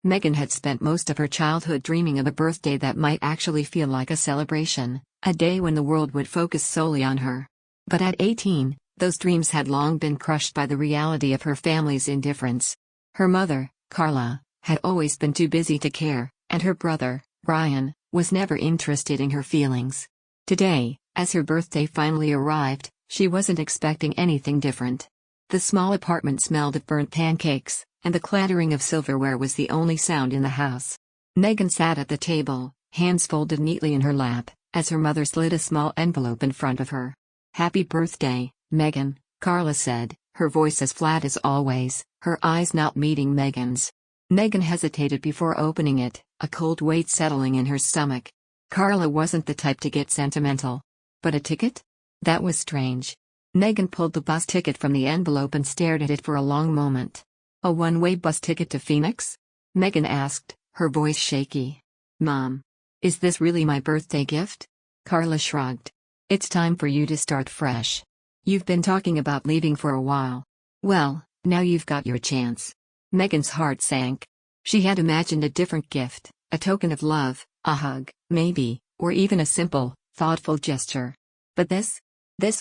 Megan had spent most of her childhood dreaming of a birthday that might actually feel like a celebration, a day when the world would focus solely on her. But at 18, those dreams had long been crushed by the reality of her family's indifference. Her mother, Carla, had always been too busy to care, and her brother, Ryan, was never interested in her feelings. Today, as her birthday finally arrived, she wasn't expecting anything different. The small apartment smelled of burnt pancakes, and the clattering of silverware was the only sound in the house. Megan sat at the table, hands folded neatly in her lap, as her mother slid a small envelope in front of her. "Happy birthday, Megan," Carla said, her voice as flat as always, her eyes not meeting Megan's. Megan hesitated before opening it, a cold weight settling in her stomach. Carla wasn't the type to get sentimental. But a ticket? That was strange. Megan pulled the bus ticket from the envelope and stared at it for a long moment. "A one-way bus ticket to Phoenix?" Megan asked, her voice shaky. "Mom, is this really my birthday gift?" Carla shrugged. "It's time for you to start fresh. You've been talking about leaving for a while. Well, now you've got your chance." Megan's heart sank. She had imagined a different gift, a token of love, a hug, maybe, or even a simple, thoughtful gesture. But this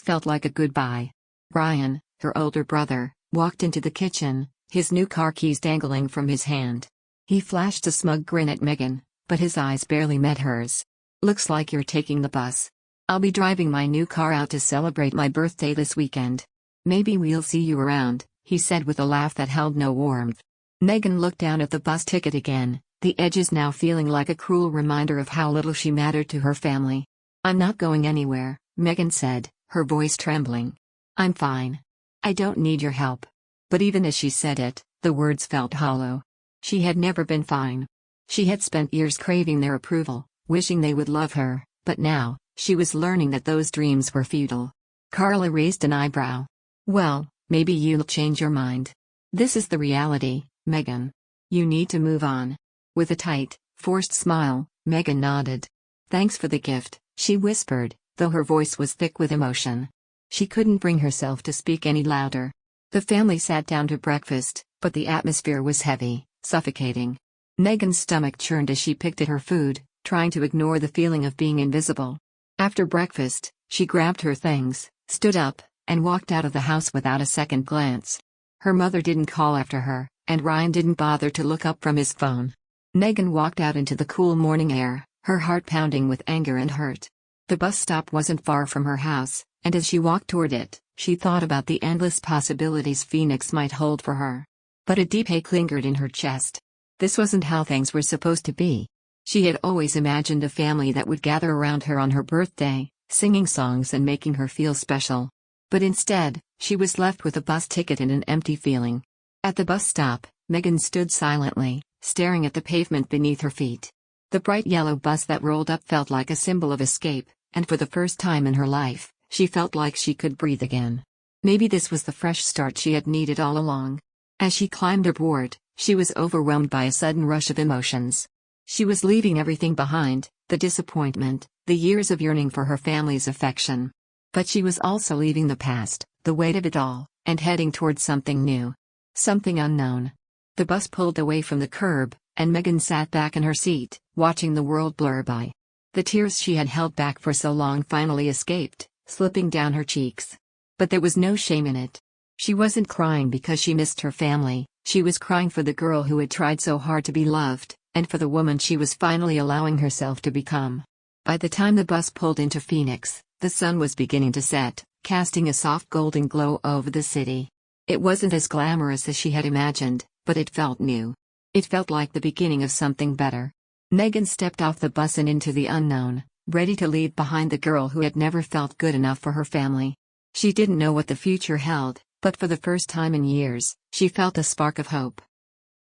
felt like a goodbye. Ryan, her older brother, walked into the kitchen, his new car keys dangling from his hand. He flashed a smug grin at Megan, but his eyes barely met hers. "Looks like you're taking the bus. I'll be driving my new car out to celebrate my birthday this weekend. Maybe we'll see you around," he said with a laugh that held no warmth. Megan looked down at the bus ticket again, the edges now feeling like a cruel reminder of how little she mattered to her family. "I'm not going anywhere," Megan said, her voice trembling. "I'm fine. I don't need your help." But even as she said it, the words felt hollow. She had never been fine. She had spent years craving their approval, wishing they would love her, but now, she was learning that those dreams were futile. Carla raised an eyebrow. "Well, maybe you'll change your mind. This is the reality, Megan. You need to move on." With a tight, forced smile, Megan nodded. "Thanks for the gift," she whispered, though her voice was thick with emotion. She couldn't bring herself to speak any louder. The family sat down to breakfast, but the atmosphere was heavy, suffocating. Megan's stomach churned as she picked at her food, trying to ignore the feeling of being invisible. After breakfast, she grabbed her things, stood up, and walked out of the house without a second glance. Her mother didn't call after her, and Ryan didn't bother to look up from his phone. Megan walked out into the cool morning air, her heart pounding with anger and hurt. The bus stop wasn't far from her house, and as she walked toward it, she thought about the endless possibilities Phoenix might hold for her. But a deep ache lingered in her chest. This wasn't how things were supposed to be. She had always imagined a family that would gather around her on her birthday, singing songs and making her feel special. But instead, she was left with a bus ticket and an empty feeling. At the bus stop, Megan stood silently, staring at the pavement beneath her feet. The bright yellow bus that rolled up felt like a symbol of escape, and for the first time in her life, she felt like she could breathe again. Maybe this was the fresh start she had needed all along. As she climbed aboard, she was overwhelmed by a sudden rush of emotions. She was leaving everything behind, the disappointment, the years of yearning for her family's affection. But she was also leaving the past, the weight of it all, and heading towards something new. Something unknown. The bus pulled away from the curb, and Megan sat back in her seat, watching the world blur by. The tears she had held back for so long finally escaped, slipping down her cheeks. But there was no shame in it. She wasn't crying because she missed her family, she was crying for the girl who had tried so hard to be loved, and for the woman she was finally allowing herself to become. By the time the bus pulled into Phoenix, the sun was beginning to set, casting a soft golden glow over the city. It wasn't as glamorous as she had imagined, but it felt new. It felt like the beginning of something better. Megan stepped off the bus and into the unknown, ready to leave behind the girl who had never felt good enough for her family. She didn't know what the future held, but for the first time in years, she felt a spark of hope.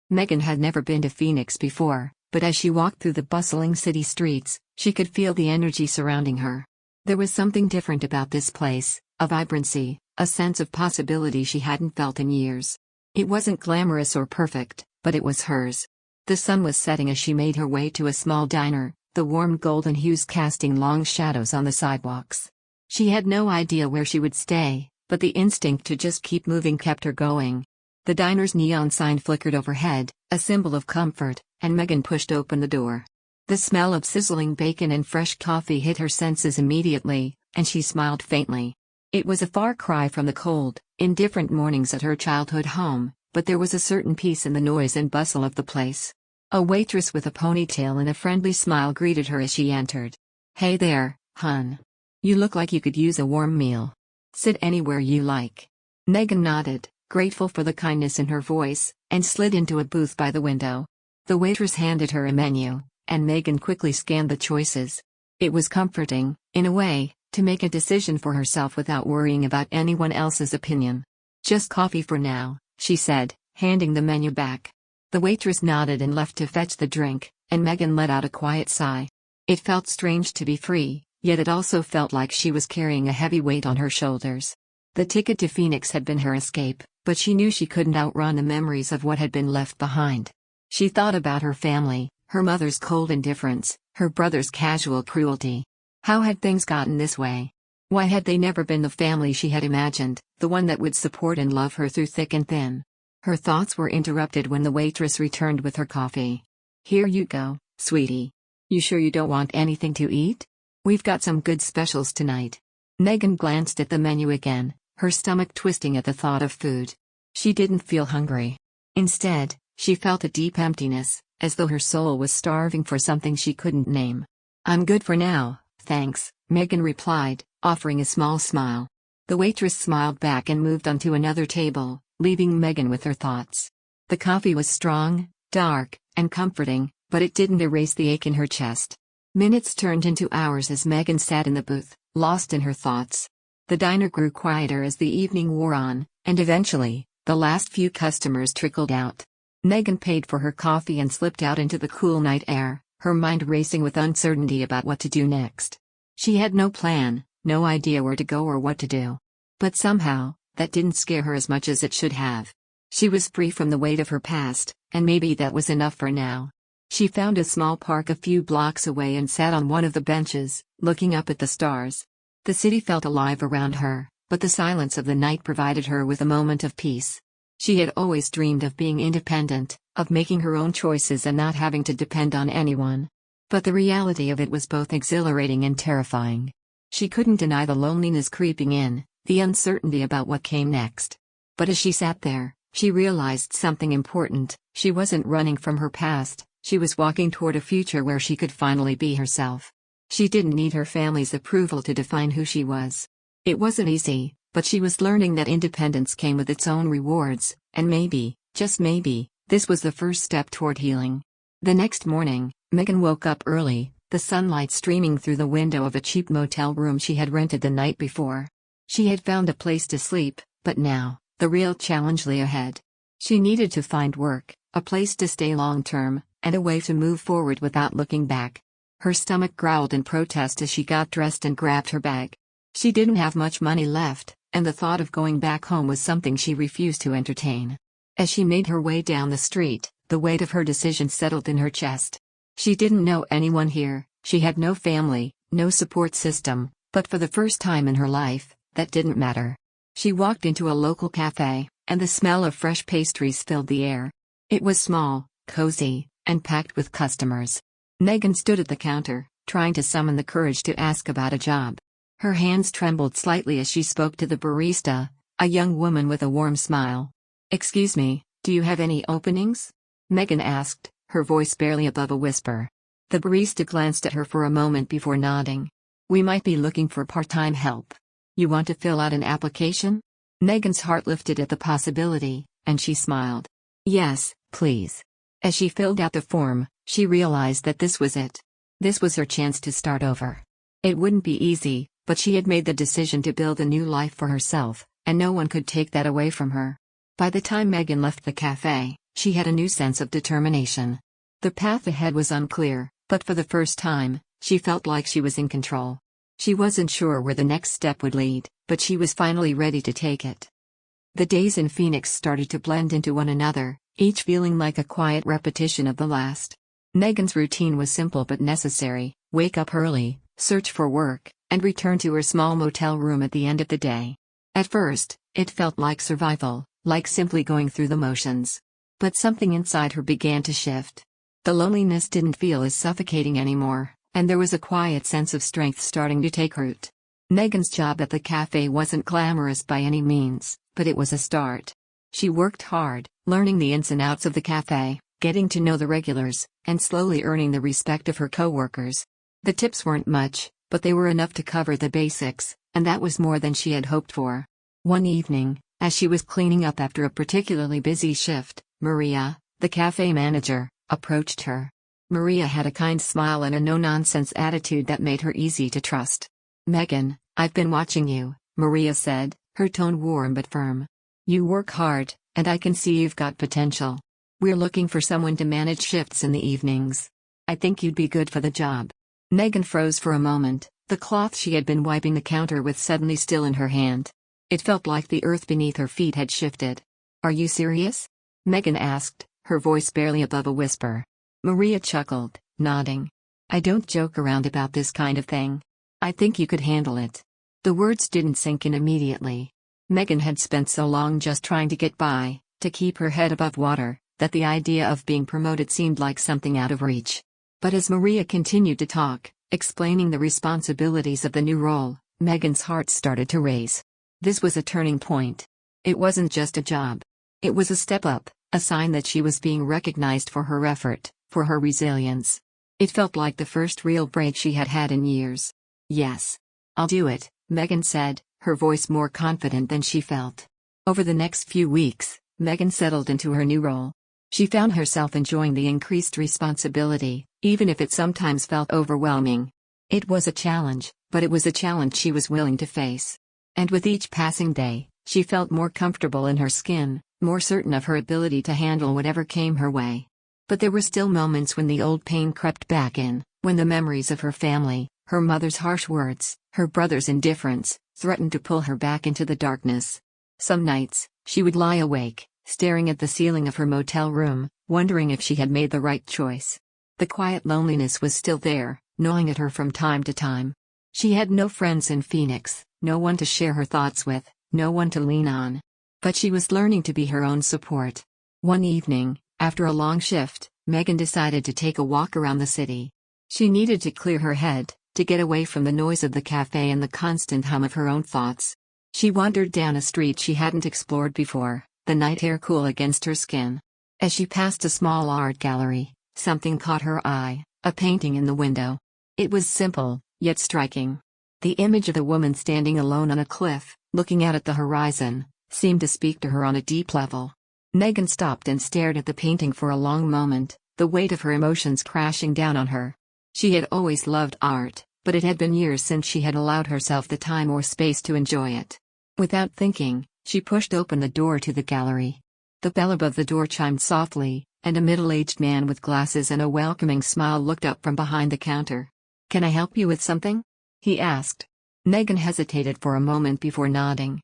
Megan had never been to Phoenix before, but as she walked through the bustling city streets, she could feel the energy surrounding her. There was something different about this place, a vibrancy, a sense of possibility she hadn't felt in years. It wasn't glamorous or perfect, but it was hers. The sun was setting as she made her way to a small diner, the warm golden hues casting long shadows on the sidewalks. She had no idea where she would stay, but the instinct to just keep moving kept her going. The diner's neon sign flickered overhead, a symbol of comfort, and Megan pushed open the door. The smell of sizzling bacon and fresh coffee hit her senses immediately, and she smiled faintly. It was a far cry from the cold, indifferent mornings at her childhood home, but there was a certain peace in the noise and bustle of the place. A waitress with a ponytail and a friendly smile greeted her as she entered. "Hey there, hun. You look like you could use a warm meal. Sit anywhere you like." Megan nodded, grateful for the kindness in her voice, and slid into a booth by the window. The waitress handed her a menu, and Megan quickly scanned the choices. It was comforting, in a way, to make a decision for herself without worrying about anyone else's opinion. "Just coffee for now," she said, handing the menu back. The waitress nodded and left to fetch the drink, and Megan let out a quiet sigh. It felt strange to be free, yet it also felt like she was carrying a heavy weight on her shoulders. The ticket to Phoenix had been her escape, but she knew she couldn't outrun the memories of what had been left behind. She thought about her family, her mother's cold indifference, her brother's casual cruelty. How had things gotten this way? Why had they never been the family she had imagined, the one that would support and love her through thick and thin? Her thoughts were interrupted when the waitress returned with her coffee. "Here you go, sweetie. You sure you don't want anything to eat? We've got some good specials tonight." Megan glanced at the menu again, her stomach twisting at the thought of food. She didn't feel hungry. Instead, she felt a deep emptiness, as though her soul was starving for something she couldn't name. "I'm good for now, thanks," Megan replied, offering a small smile. The waitress smiled back and moved on to another table, leaving Megan with her thoughts. The coffee was strong, dark, and comforting, but it didn't erase the ache in her chest. Minutes turned into hours as Megan sat in the booth, lost in her thoughts. The diner grew quieter as the evening wore on, and eventually, the last few customers trickled out. Megan paid for her coffee and slipped out into the cool night air, her mind racing with uncertainty about what to do next. She had no plan, no idea where to go or what to do. But somehow, that didn't scare her as much as it should have. She was free from the weight of her past, and maybe that was enough for now. She found a small park a few blocks away and sat on one of the benches, looking up at the stars. The city felt alive around her, but the silence of the night provided her with a moment of peace. She had always dreamed of being independent, of making her own choices and not having to depend on anyone. But the reality of it was both exhilarating and terrifying. She couldn't deny the loneliness creeping in, the uncertainty about what came next. But as she sat there, she realized something important. She wasn't running from her past, she was walking toward a future where she could finally be herself. She didn't need her family's approval to define who she was. It wasn't easy, but she was learning that independence came with its own rewards, and maybe, just maybe, this was the first step toward healing. The next morning, Megan woke up early, the sunlight streaming through the window of a cheap motel room she had rented the night before. She had found a place to sleep, but now, the real challenge lay ahead. She needed to find work, a place to stay long-term, and a way to move forward without looking back. Her stomach growled in protest as she got dressed and grabbed her bag. She didn't have much money left, and the thought of going back home was something she refused to entertain. As she made her way down the street, the weight of her decision settled in her chest. She didn't know anyone here, she had no family, no support system, but for the first time in her life, that didn't matter. She walked into a local cafe, and the smell of fresh pastries filled the air. It was small, cozy, and packed with customers. Megan stood at the counter, trying to summon the courage to ask about a job. Her hands trembled slightly as she spoke to the barista, a young woman with a warm smile. "Excuse me, do you have any openings?" Megan asked, her voice barely above a whisper. The barista glanced at her for a moment before nodding. "We might be looking for part-time help. You want to fill out an application?" Megan's heart lifted at the possibility, and she smiled. "Yes, please." As she filled out the form, she realized that this was it. This was her chance to start over. It wouldn't be easy, but she had made the decision to build a new life for herself, and no one could take that away from her. By the time Megan left the cafe, she had a new sense of determination. The path ahead was unclear, but for the first time, she felt like she was in control. She wasn't sure where the next step would lead, but she was finally ready to take it. The days in Phoenix started to blend into one another, each feeling like a quiet repetition of the last. Megan's routine was simple but necessary: wake up early, search for work, and return to her small motel room at the end of the day. At first, it felt like survival, like simply going through the motions. But something inside her began to shift. The loneliness didn't feel as suffocating anymore, and there was a quiet sense of strength starting to take root. Megan's job at the cafe wasn't glamorous by any means, but it was a start. She worked hard, learning the ins and outs of the cafe, getting to know the regulars, and slowly earning the respect of her coworkers. The tips weren't much, but they were enough to cover the basics, and that was more than she had hoped for. One evening, as she was cleaning up after a particularly busy shift, Maria, the cafe manager, approached her. Maria had a kind smile and a no-nonsense attitude that made her easy to trust. "Megan, I've been watching you," Maria said, her tone warm but firm. "You work hard, and I can see you've got potential. We're looking for someone to manage shifts in the evenings. I think you'd be good for the job." Megan froze for a moment, the cloth she had been wiping the counter with suddenly still in her hand. It felt like the earth beneath her feet had shifted. "Are you serious?" Megan asked, her voice barely above a whisper. Maria chuckled, nodding. "I don't joke around about this kind of thing. I think you could handle it." The words didn't sink in immediately. Megan had spent so long just trying to get by, to keep her head above water, that the idea of being promoted seemed like something out of reach. But as Maria continued to talk, explaining the responsibilities of the new role, Megan's heart started to race. This was a turning point. It wasn't just a job. It was a step up, a sign that she was being recognized for her effort, for her resilience. It felt like the first real break she had had in years. "Yes. I'll do it," Megan said, her voice more confident than she felt. Over the next few weeks, Megan settled into her new role. She found herself enjoying the increased responsibility, even if it sometimes felt overwhelming. It was a challenge, but it was a challenge she was willing to face. And with each passing day, she felt more comfortable in her skin, more certain of her ability to handle whatever came her way. But there were still moments when the old pain crept back in, when the memories of her family, her mother's harsh words, her brother's indifference, threatened to pull her back into the darkness. Some nights, she would lie awake, staring at the ceiling of her motel room, wondering if she had made the right choice. The quiet loneliness was still there, gnawing at her from time to time. She had no friends in Phoenix, no one to share her thoughts with, no one to lean on. But she was learning to be her own support. One evening, after a long shift, Megan decided to take a walk around the city. She needed to clear her head, to get away from the noise of the cafe and the constant hum of her own thoughts. She wandered down a street she hadn't explored before, the night air cool against her skin. As she passed a small art gallery, something caught her eye, a painting in the window. It was simple, yet striking. The image of a woman standing alone on a cliff, looking out at the horizon, seemed to speak to her on a deep level. Megan stopped and stared at the painting for a long moment, the weight of her emotions crashing down on her. She had always loved art, but it had been years since she had allowed herself the time or space to enjoy it. Without thinking, she pushed open the door to the gallery. The bell above the door chimed softly, and a middle-aged man with glasses and a welcoming smile looked up from behind the counter. "Can I help you with something?" he asked. Megan hesitated for a moment before nodding.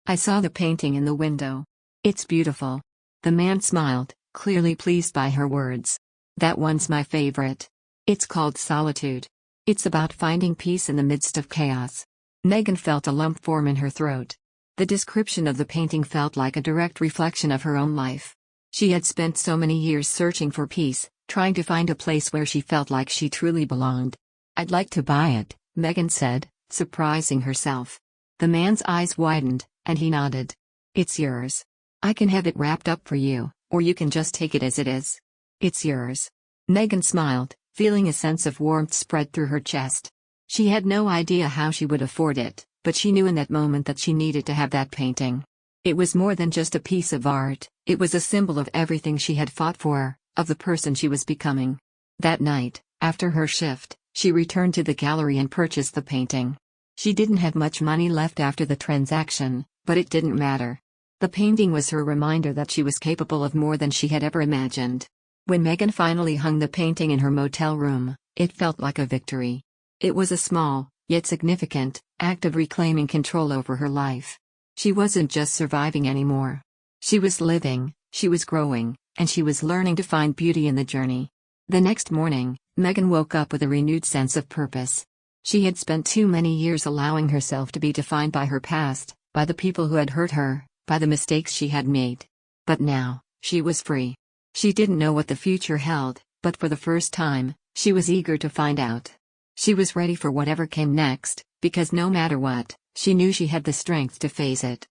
I saw the painting in the window. It's beautiful." The man smiled, clearly pleased by her words. "That one's my favorite. It's called Solitude. It's about finding peace in the midst of chaos." Megan felt a lump form in her throat. The description of the painting felt like a direct reflection of her own life. She had spent so many years searching for peace, trying to find a place where she felt like she truly belonged. "I'd like to buy it," Megan said, surprising herself. The man's eyes widened, and he nodded. "It's yours. I can have it wrapped up for you, or you can just take it as it is." "It's yours." Megan smiled, feeling a sense of warmth spread through her chest. She had no idea how she would afford it, but she knew in that moment that she needed to have that painting. It was more than just a piece of art, it was a symbol of everything she had fought for, of the person she was becoming. That night, after her shift, she returned to the gallery and purchased the painting. She didn't have much money left after the transaction, but it didn't matter. The painting was her reminder that she was capable of more than she had ever imagined. When Megan finally hung the painting in her motel room, it felt like a victory. It was a small, yet significant, act of reclaiming control over her life. She wasn't just surviving anymore. She was living, she was growing, and she was learning to find beauty in the journey. The next morning, Megan woke up with a renewed sense of purpose. She had spent too many years allowing herself to be defined by her past, by the people who had hurt her, by the mistakes she had made. But now, she was free. She didn't know what the future held, but for the first time, she was eager to find out. She was ready for whatever came next, because no matter what, she knew she had the strength to face it.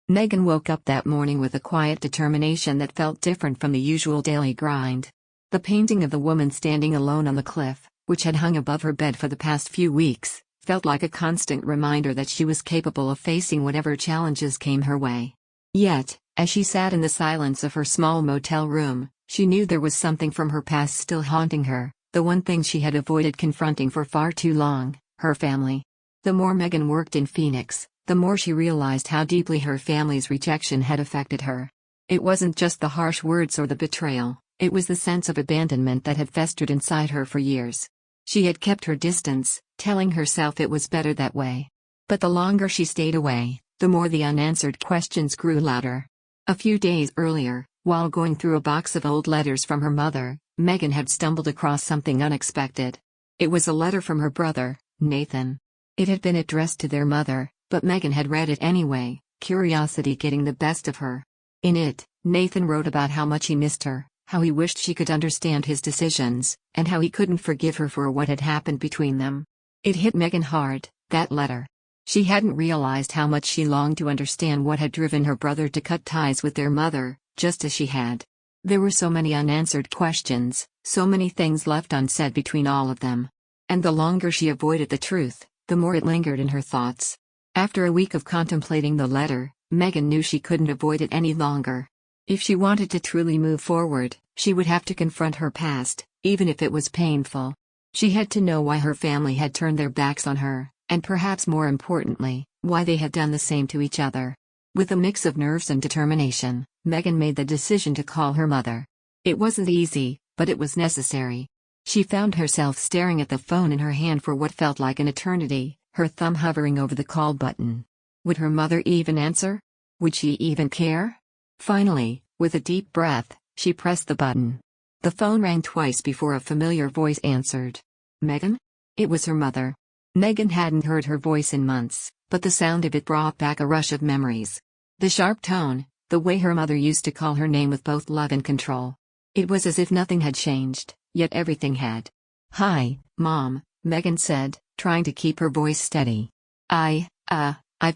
Megan woke up that morning with a quiet determination that felt different from the usual daily grind. The painting of the woman standing alone on the cliff, which had hung above her bed for the past few weeks, felt like a constant reminder that she was capable of facing whatever challenges came her way. Yet, as she sat in the silence of her small motel room, she knew there was something from her past still haunting her, the one thing she had avoided confronting for far too long: her family. The more Megan worked in Phoenix, the more she realized how deeply her family's rejection had affected her. It wasn't just the harsh words or the betrayal, it was the sense of abandonment that had festered inside her for years. She had kept her distance, telling herself it was better that way. But the longer she stayed away, the more the unanswered questions grew louder. A few days earlier, while going through a box of old letters from her mother, Megan had stumbled across something unexpected. It was a letter from her brother, Nathan. It had been addressed to their mother, but Megan had read it anyway, curiosity getting the best of her. In it, Nathan wrote about how much he missed her, how he wished she could understand his decisions, and how he couldn't forgive her for what had happened between them. It hit Megan hard, that letter. She hadn't realized how much she longed to understand what had driven her brother to cut ties with their mother, just as she had. There were so many unanswered questions, so many things left unsaid between all of them. And the longer she avoided the truth, the more it lingered in her thoughts. After a week of contemplating the letter, Megan knew she couldn't avoid it any longer. If she wanted to truly move forward, she would have to confront her past, even if it was painful. She had to know why her family had turned their backs on her, and perhaps more importantly, why they had done the same to each other. With a mix of nerves and determination, Megan made the decision to call her mother. It wasn't easy, but it was necessary. She found herself staring at the phone in her hand for what felt like an eternity, her thumb hovering over the call button. Would her mother even answer? Would she even care? Finally, with a deep breath, she pressed the button. The phone rang twice before a familiar voice answered. Megan? It was her mother. Megan hadn't heard her voice in months, but the sound of it brought back a rush of memories. The sharp tone, the way her mother used to call her name with both love and control. It was as if nothing had changed, yet everything had. Hi, Mom, Megan said, trying to keep her voice steady. I've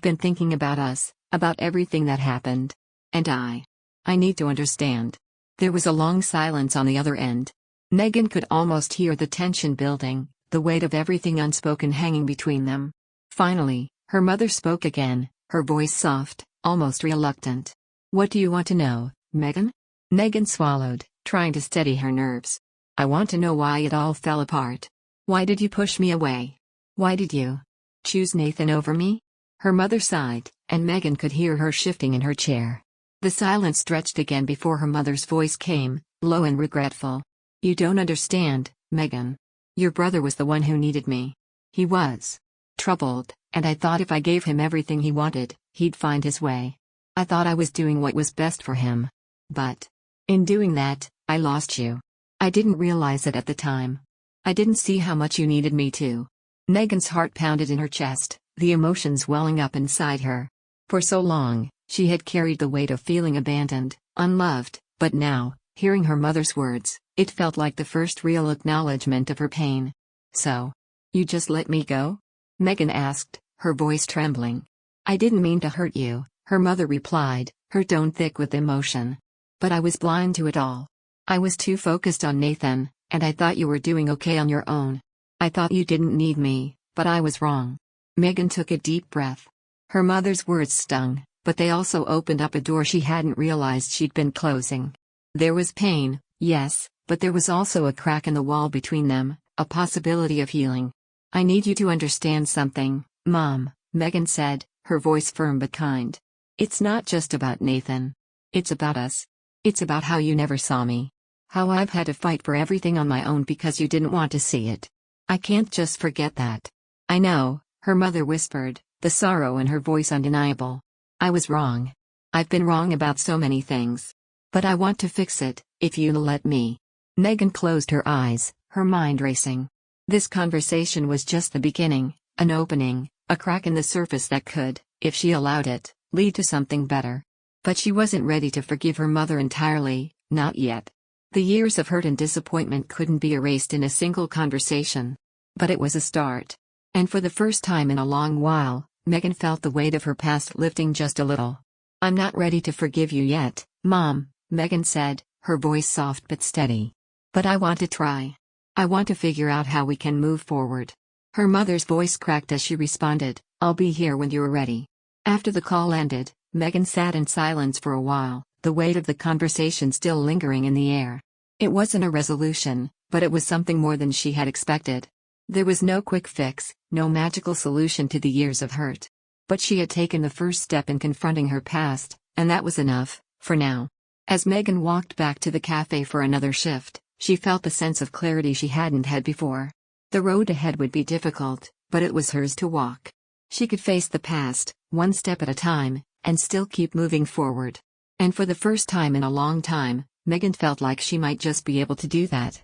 been thinking about us, about everything that happened. And I need to understand. There was a long silence on the other end. Megan could almost hear the tension building, the weight of everything unspoken hanging between them. Finally, her mother spoke again, her voice soft, almost reluctant. What do you want to know, Megan? Megan swallowed, trying to steady her nerves. I want to know why it all fell apart. Why did you push me away? Why did you choose Nathan over me? Her mother sighed, and Megan could hear her shifting in her chair. The silence stretched again before her mother's voice came, low and regretful. You don't understand, Megan. Your brother was the one who needed me. He was troubled, and I thought if I gave him everything he wanted, he'd find his way. I thought I was doing what was best for him. But in doing that, I lost you. I didn't realize it at the time. I didn't see how much you needed me to. Megan's heart pounded in her chest, the emotions welling up inside her. For so long, she had carried the weight of feeling abandoned, unloved, but now, hearing her mother's words, it felt like the first real acknowledgement of her pain. So, you just let me go? Megan asked, her voice trembling. I didn't mean to hurt you, her mother replied, her tone thick with emotion. But I was blind to it all. I was too focused on Nathan, and I thought you were doing okay on your own. I thought you didn't need me, but I was wrong. Megan took a deep breath. Her mother's words stung, but they also opened up a door she hadn't realized she'd been closing. There was pain, yes, but there was also a crack in the wall between them, a possibility of healing. I need you to understand something, Mom, Megan said, her voice firm but kind. It's not just about Nathan. It's about us. It's about how you never saw me. How I've had to fight for everything on my own because you didn't want to see it. I can't just forget that. I know, her mother whispered, the sorrow in her voice undeniable. I was wrong. I've been wrong about so many things. But I want to fix it, if you'll let me. Megan closed her eyes, her mind racing. This conversation was just the beginning, an opening, a crack in the surface that could, if she allowed it, lead to something better. But she wasn't ready to forgive her mother entirely, not yet. The years of hurt and disappointment couldn't be erased in a single conversation. But it was a start. And for the first time in a long while, Megan felt the weight of her past lifting just a little. "I'm not ready to forgive you yet, Mom," Megan said, her voice soft but steady. "But I want to try. I want to figure out how we can move forward." Her mother's voice cracked as she responded, "I'll be here when you're ready." After the call ended, Megan sat in silence for a while, the weight of the conversation still lingering in the air. It wasn't a resolution, but it was something more than she had expected. There was no quick fix, no magical solution to the years of hurt. But she had taken the first step in confronting her past, and that was enough, for now. As Megan walked back to the cafe for another shift, she felt the sense of clarity she hadn't had before. The road ahead would be difficult, but it was hers to walk. She could face the past, one step at a time, and still keep moving forward. And for the first time in a long time, Megan felt like she might just be able to do that.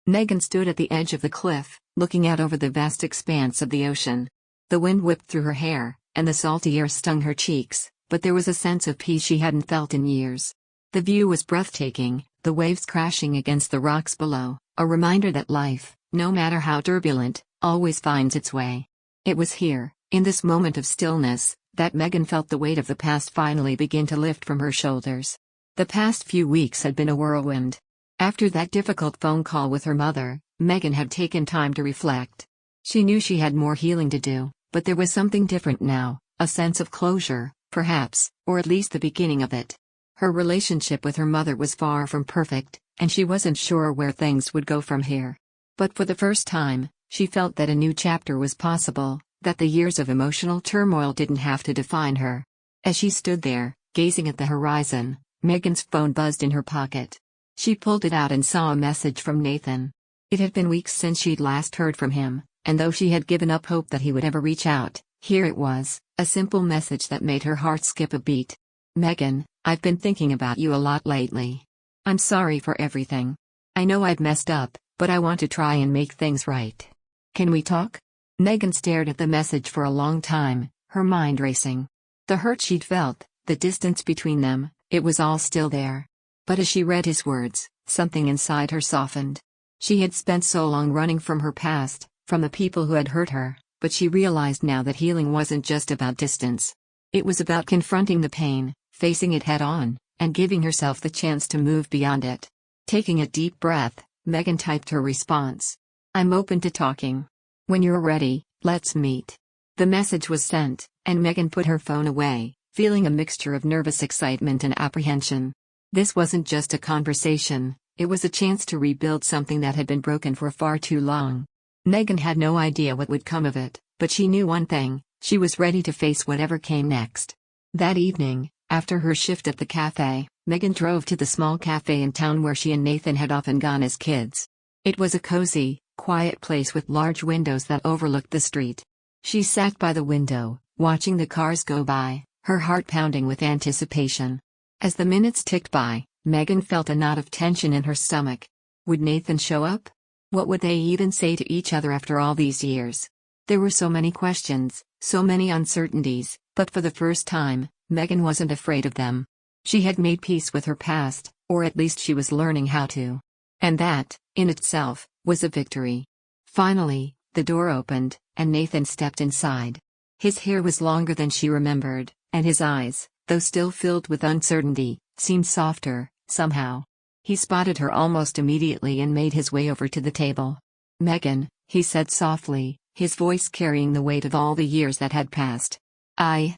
Megan stood at the edge of the cliff, looking out over the vast expanse of the ocean. The wind whipped through her hair, and the salty air stung her cheeks, but there was a sense of peace she hadn't felt in years. The view was breathtaking, the waves crashing against the rocks below, a reminder that life, no matter how turbulent, always finds its way. It was here, in this moment of stillness, that Megan felt the weight of the past finally begin to lift from her shoulders. The past few weeks had been a whirlwind. After that difficult phone call with her mother, Megan had taken time to reflect. She knew she had more healing to do, but there was something different now, a sense of closure, perhaps, or at least the beginning of it. Her relationship with her mother was far from perfect, and she wasn't sure where things would go from here. But for the first time, she felt that a new chapter was possible, that the years of emotional turmoil didn't have to define her. As she stood there, gazing at the horizon, Megan's phone buzzed in her pocket. She pulled it out and saw a message from Nathan. It had been weeks since she'd last heard from him, and though she had given up hope that he would ever reach out, here it was, a simple message that made her heart skip a beat. "Megan, I've been thinking about you a lot lately. I'm sorry for everything. I know I've messed up, but I want to try and make things right. Can we talk?" Megan stared at the message for a long time, her mind racing. The hurt she'd felt, the distance between them, it was all still there. But as she read his words, something inside her softened. She had spent so long running from her past, from the people who had hurt her, but she realized now that healing wasn't just about distance. It was about confronting the pain, facing it head on, and giving herself the chance to move beyond it. Taking a deep breath, Megan typed her response. "I'm open to talking. When you're ready, let's meet." The message was sent, and Megan put her phone away, feeling a mixture of nervous excitement and apprehension. This wasn't just a conversation, it was a chance to rebuild something that had been broken for far too long. Megan had no idea what would come of it, but she knew one thing: she was ready to face whatever came next. That evening, after her shift at the cafe, Megan drove to the small cafe in town where she and Nathan had often gone as kids. It was a cozy, quiet place with large windows that overlooked the street. She sat by the window, watching the cars go by, her heart pounding with anticipation. As the minutes ticked by, Megan felt a knot of tension in her stomach. Would Nathan show up? What would they even say to each other after all these years? There were so many questions, so many uncertainties, but for the first time, Megan wasn't afraid of them. She had made peace with her past, or at least she was learning how to. And that, in itself, was a victory. Finally, the door opened, and Nathan stepped inside. His hair was longer than she remembered, and his eyes, though still filled with uncertainty, seemed softer, somehow. He spotted her almost immediately and made his way over to the table. "Megan," he said softly, his voice carrying the weight of all the years that had passed. I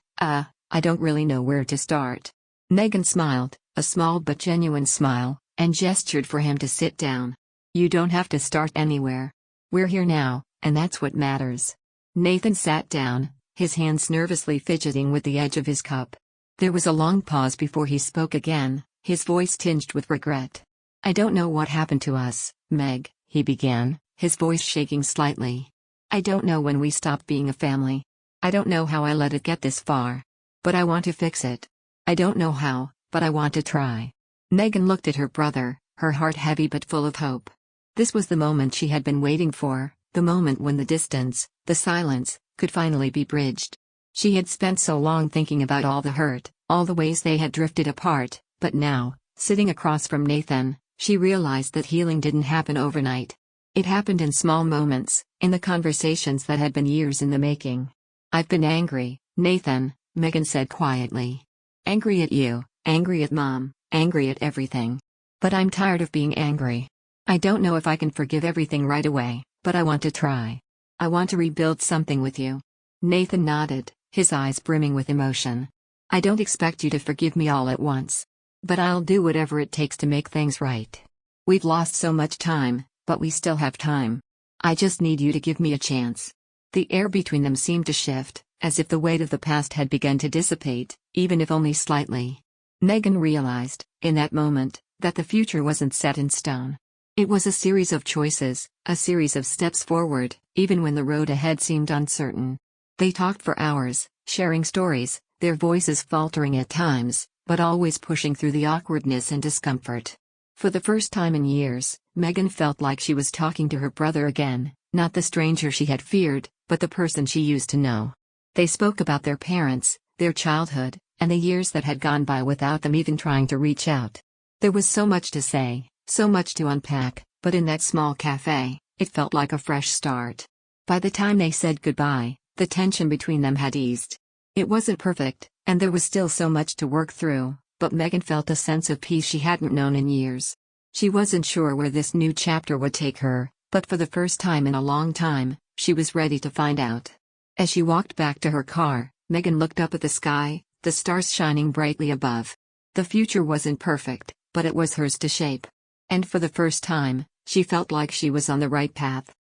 don't really know where to start." Megan smiled, a small but genuine smile, and gestured for him to sit down. "You don't have to start anywhere. We're here now, and that's what matters." Nathan sat down, his hands nervously fidgeting with the edge of his cup. There was a long pause before he spoke again, his voice tinged with regret. "I don't know what happened to us, Meg," he began, his voice shaking slightly. "I don't know when we stopped being a family. I don't know how I let it get this far. But I want to fix it. I don't know how, but I want to try." Megan looked at her brother, her heart heavy but full of hope. This was the moment she had been waiting for, the moment when the distance, the silence, could finally be bridged. She had spent so long thinking about all the hurt, all the ways they had drifted apart, but now, sitting across from Nathan, She realized that healing didn't happen overnight. It happened in small moments, in the conversations that had been years in the making. "I've been angry, Nathan," Megan said quietly. "Angry at you, angry at Mom, angry at everything. But I'm tired of being angry. I don't know if I can forgive everything right away, but I want to try. I want to rebuild something with you." Nathan nodded, his eyes brimming with emotion. "I don't expect you to forgive me all at once. But I'll do whatever it takes to make things right. We've lost so much time, but we still have time. I just need you to give me a chance." The air between them seemed to shift, as if the weight of the past had begun to dissipate, even if only slightly. Megan realized, in that moment, that the future wasn't set in stone. It was a series of choices, a series of steps forward, even when the road ahead seemed uncertain. They talked for hours, sharing stories, their voices faltering at times, but always pushing through the awkwardness and discomfort. For the first time in years, Megan felt like she was talking to her brother again, not the stranger she had feared, but the person she used to know. They spoke about their parents, their childhood, and the years that had gone by without them even trying to reach out. There was so much to say, so much to unpack, but in that small cafe, it felt like a fresh start. By the time they said goodbye, the tension between them had eased. It wasn't perfect, and there was still so much to work through, but Megan felt a sense of peace she hadn't known in years. She wasn't sure where this new chapter would take her, but for the first time in a long time, she was ready to find out. As she walked back to her car, Megan looked up at the sky, the stars shining brightly above. The future wasn't perfect, but it was hers to shape. And for the first time, she felt like she was on the right path.